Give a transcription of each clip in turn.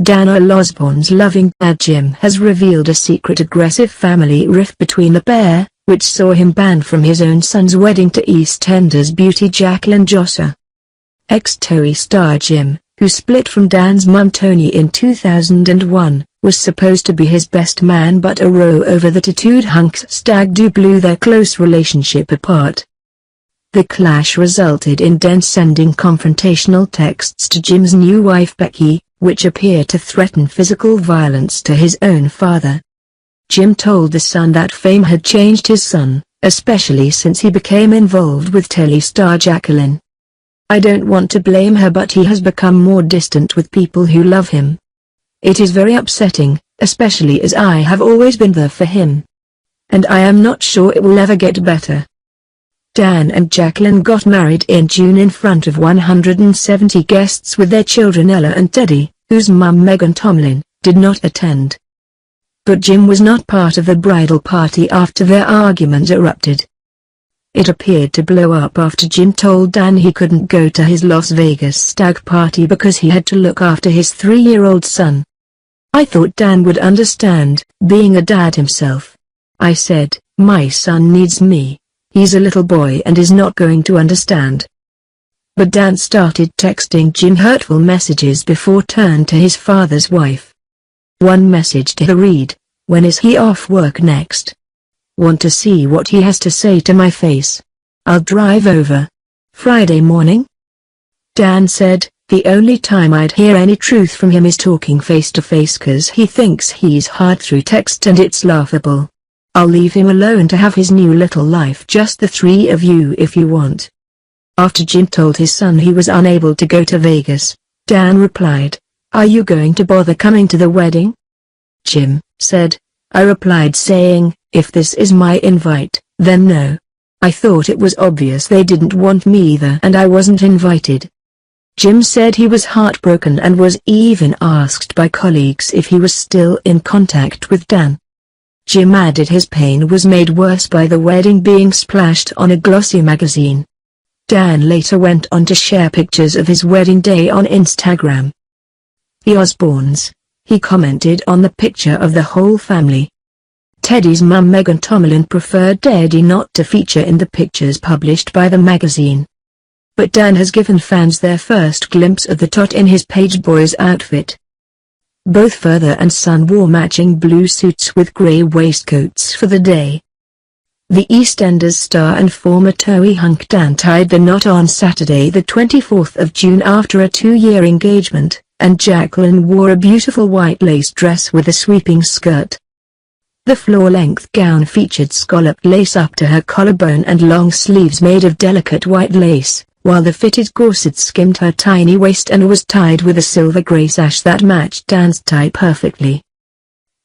Daniel Osborne's loving dad Jim has revealed a secret aggressive family rift between the pair, which saw him banned from his own son's wedding to EastEnders beauty Jacqueline Jossa. Ex-TOWIE star Jim, who split from Dan's mum Toni in 2001, was supposed to be his best man, but a row over the tattooed hunk's stag do blew their close relationship apart. The clash resulted in Dan sending confrontational texts to Jim's new wife Becky, which appeared to threaten physical violence to his own father. Jim told The Sun that fame had changed his son, especially since he became involved with TOWIE star Jacqueline. "I don't want to blame her, but he has become more distant with people who love him. It is very upsetting, especially as I have always been there for him. And I am not sure it will ever get better." Dan and Jacqueline got married in June in front of 170 guests, with their children Ella and Teddy, whose mum Megan Tomlin did not attend. But Jim was not part of the bridal party after their argument erupted. It appeared to blow up after Jim told Dan he couldn't go to his Las Vegas stag party because he had to look after his 3-year-old son. "I thought Dan would understand, being a dad himself. I said, my son needs me. He's a little boy and is not going to understand." But Dan started texting Jim hurtful messages before turning to his father's wife. One message to her read, "When is he off work next? Want to see what he has to say to my face? I'll drive over. Friday morning?" Dan said, "The only time I'd hear any truth from him is talking face to face, 'cause he thinks he's hard through text and it's laughable. I'll leave him alone to have his new little life, just the 3 of you if you want." After Jim told his son he was unable to go to Vegas, Dan replied, "Are you going to bother coming to the wedding?" Jim said, "I replied saying, if this is my invite, then no. I thought it was obvious they didn't want me there and I wasn't invited." Jim said he was heartbroken and was even asked by colleagues if he was still in contact with Dan. Jim added his pain was made worse by the wedding being splashed on a glossy magazine. Dan later went on to share pictures of his wedding day on Instagram. "The Osbornes," he commented on the picture of the whole family. Teddy's mum Megan Tomlin preferred Teddy not to feature in the pictures published by the magazine. But Dan has given fans their first glimpse of the tot in his page boy's outfit. Both father and son wore matching blue suits with grey waistcoats for the day. The EastEnders star and former TOWIE hunk Dan tied the knot on Saturday the 24th of June after a 2-year engagement, and Jacqueline wore a beautiful white lace dress with a sweeping skirt. The floor-length gown featured scalloped lace up to her collarbone and long sleeves made of delicate white lace, while the fitted corset skimmed her tiny waist and was tied with a silver-grey sash that matched Dan's tie perfectly.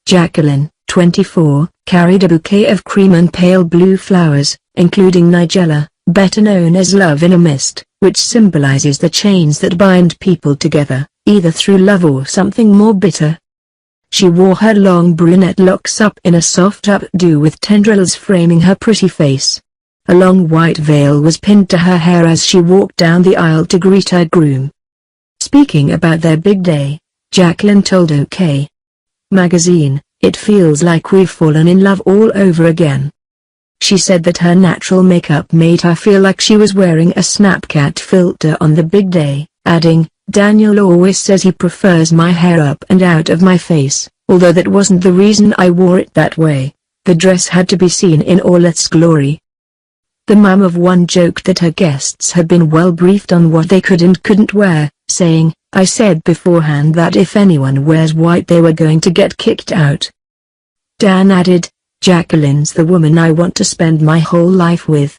Jacqueline, 24, carried a bouquet of cream and pale blue flowers, including nigella, better known as love in a mist, which symbolizes the chains that bind people together, either through love or something more bitter. She wore her long brunette locks up in a soft updo with tendrils framing her pretty face. A long white veil was pinned to her hair as she walked down the aisle to greet her groom. Speaking about their big day, Jacqueline told OK! Magazine, "It feels like we've fallen in love all over again." She said that her natural makeup made her feel like she was wearing a Snapchat filter on the big day, adding, "Daniel always says he prefers my hair up and out of my face, although that wasn't the reason I wore it that way. The dress had to be seen in all its glory." The mum of one joked that her guests had been well briefed on what they could and couldn't wear, saying, "I said beforehand that if anyone wears white they were going to get kicked out." Dan added, "Jacqueline's the woman I want to spend my whole life with.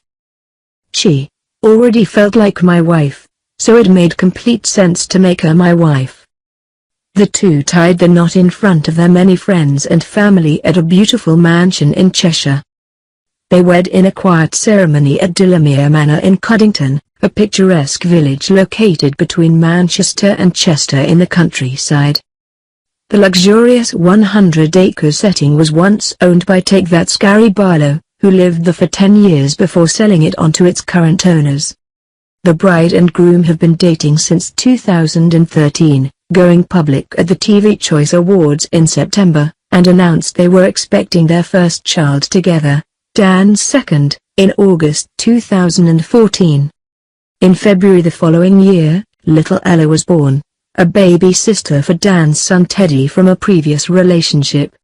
She already felt like my wife, so it made complete sense to make her my wife." The two tied the knot in front of their many friends and family at a beautiful mansion in Cheshire. They wed in a quiet ceremony at Delamere Manor in Cuddington, a picturesque village located between Manchester and Chester in the countryside. The luxurious 100-acre setting was once owned by Take That's Gary Barlow, who lived there for 10 years before selling it on to its current owners. The bride and groom have been dating since 2013, going public at the TV Choice Awards in September, and announced they were expecting their first child together, Dan's second, in August 2014. In February the following year, little Ella was born, a baby sister for Dan's son Teddy from a previous relationship.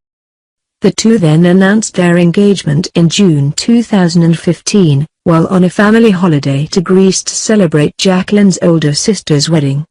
The two then announced their engagement in June 2015, while on a family holiday to Greece to celebrate Jacqueline's older sister's wedding.